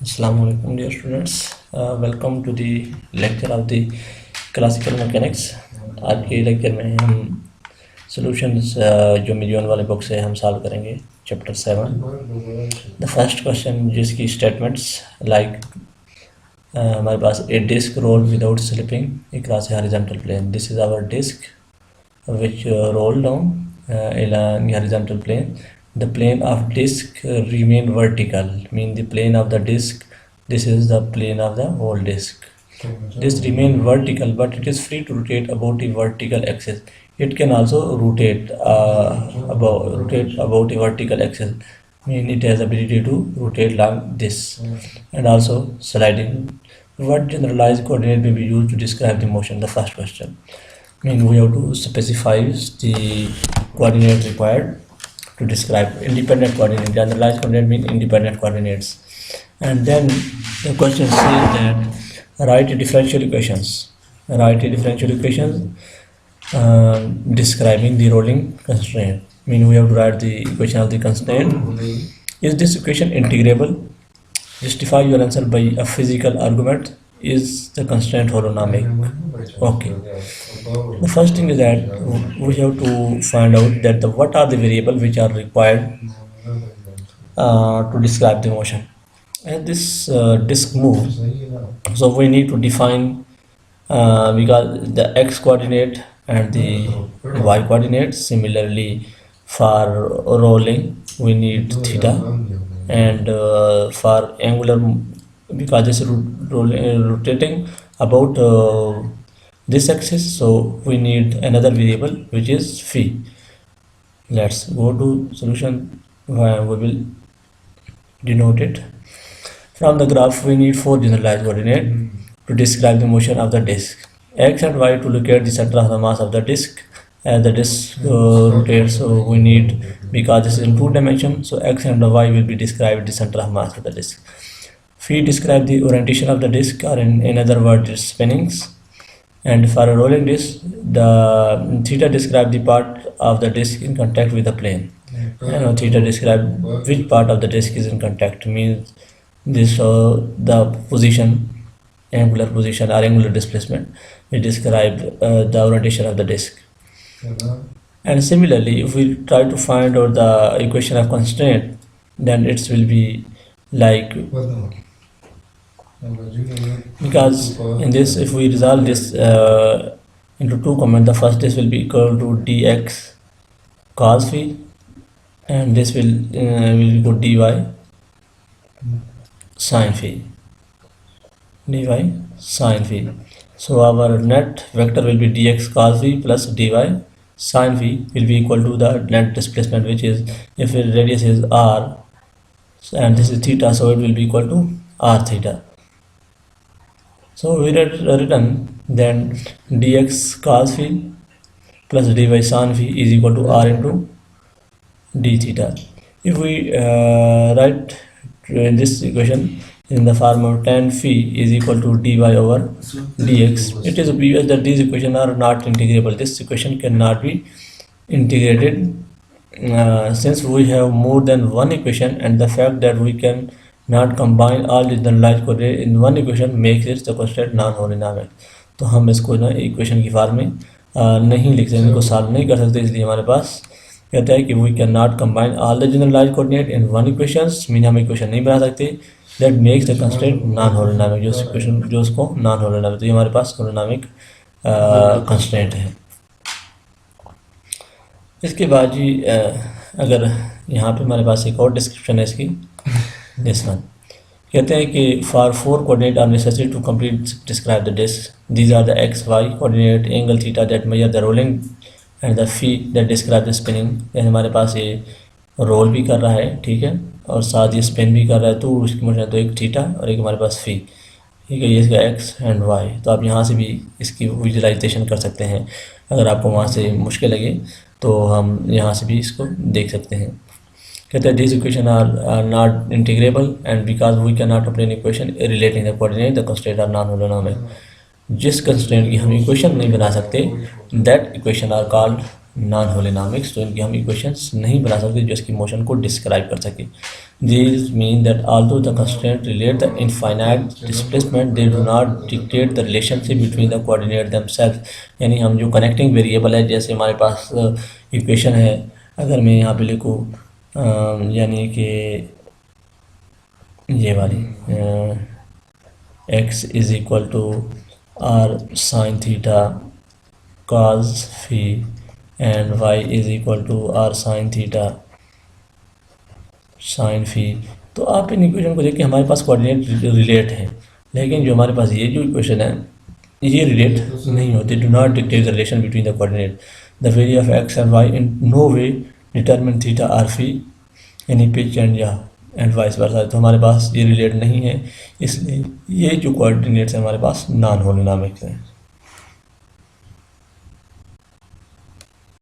Assalamu alaikum dear students, welcome to the lecture of the classical mechanics. आज के lecture में हम solutions जो मिलियन वाले बुक से हम सॉल्व करेंगे चैप्टर 7. द फर्स्ट क्वेश्चन जिसकी स्टेटमेंट्स लाइक हमारे पास a disc roll without slipping across a horizontal plane. This is our disk which roll down in a horizontal plane. The plane of disk remain vertical, mean the plane of the disk, this is the plane of the whole disk. This remain vertical, but it is free to rotate about a vertical axis. It can also rotate about a vertical axis, mean it has ability to rotate like this, and also sliding. What generalized coordinate may be used to describe the motion? The first question, mean we have to specify the coordinate required to describe independent coordinate. Generalized coordinate mean independent coordinates. And then the question says that write differential equations. Describing the rolling constraint. Mean we have to write the equation of the constraint. Is this equation integrable? Justify your answer by a physical argument. Is the constraint holonomic? Okay. The first thing is that we have to find out that what are the variables which are required to describe the motion. As this disk moves, so we need to define because the x coordinate and the y coordinate. Similarly, for rolling we need theta, and for angular, because this is rotating about this axis, so we need another variable which is phi. Let's go to solution where we will denote it. From the graph we need 4 generalized coordinates to describe the motion of the disk. X and y to locate the center of the mass of the disk. As the disk rotates, so we need, because this is in 2 dimensions, so x and y will be described the center of mass of the disk. Phi describe the orientation of the disk, or in other words its spinnings. And for a rolling disk, the theta describe the part of the disk in contact with the plane. And theta describe which part of the disk is in contact, means this the position, angular position or angular displacement. We describe the orientation of the disk. And similarly, if we try to find out the equation of constraint, then it will be like, because in this, if we resolve this into 2 components, the first this will be equal to dx cos phi, and this will equal dy sin phi. So our net vector will be dx cos phi plus dy sin phi will be equal to the net displacement, which is, if the radius is r and this is theta, so it will be equal to r theta. So we written then dx cos phi plus dy sin phi is equal to r into d theta. If we write in this equation in the form of tan phi is equal to dy over dx, it is obvious that these equations are not integrable. This equation cannot be integrated since we have more than one equation, and the fact that we can not combine all the generalized coordinates in one equation makes it the constraint non-holonomic. तो हम इसको ना equation की form में नहीं लिख सकते, इनको सॉल्व नहीं कर सकते, इसलिए हमारे पास कहता है कि we can not combine all the generalised coordinate in one equations, mean हम इक्वेशन नहीं बना सकते that makes the constraint non holonomic, जो इक्वेशन जो उसको नॉन हॉलोनॉमिक, तो ये हमारे पास हॉलोनॉमिक कंस्ट्रेंट है. इसके बाद जी अगर यहाँ पे हमारे पास एक और डिस्क्रिप्शन है इसकी, दिस वन कहते हैं कि for 4 coordinate are necessary to complete describe the disc. These are the X Y coordinate, angle theta that measure the rolling, and the phi that describe the spinning. हमारे पास ये role भी कर रहा है, ठीक है, और साथ ये स्पिन भी कर रहा है, तो उसकी मोशन तो एक थीटा और एक हमारे पास फी, ठीक है, ये इसका एक्स एंड वाई. तो आप यहाँ से भी इसकी विजुलाइजेशन कर सकते हैं. अगर आपको वहाँ से मुश्किल लगे तो हम यहाँ से भी इसको देख सकते हैं. कहते हैं this equation are not integrable, and because we can not obtain equation relating the coordinate the constraint are non holonomic. जिस कंस्ट्रेंट की हम इक्वेशन नहीं बना सकते, that equation are called non holonomics, तो इनकी हम इक्वेशंस नहीं बना सकते जो इसकी मोशन को डिस्क्राइब कर सके। These mean that although the constraints relate the infinite displacement, they do not dictate the relationship between the coordinates themselves। यानी हम जो कनेक्टिंग वेरिएबल है, जैसे हमारे पास इक्वेशन है, अगर मैं यहाँ पे लिखूँ यानी कि ये वाली x is equal to r sine theta cos phi and y is equal to r sine theta sine phi, तो आप इन इक्वेशन को देखिए हमारे पास कोऑर्डिनेट रिलेट है, लेकिन जो हमारे पास ये जो इक्वेशन है ये रिलेट नहीं होते, do not dictate the relation between the coordinate. The value of x and y in no way determine theta or phi यानी पिच एंड या एंड वाइस वर्सा, तो हमारे पास ये रिलेट नहीं है, इसलिए ये जो कोऑर्डिनेट्स हैं हमारे पास नॉन होलोनॉमिक हैं।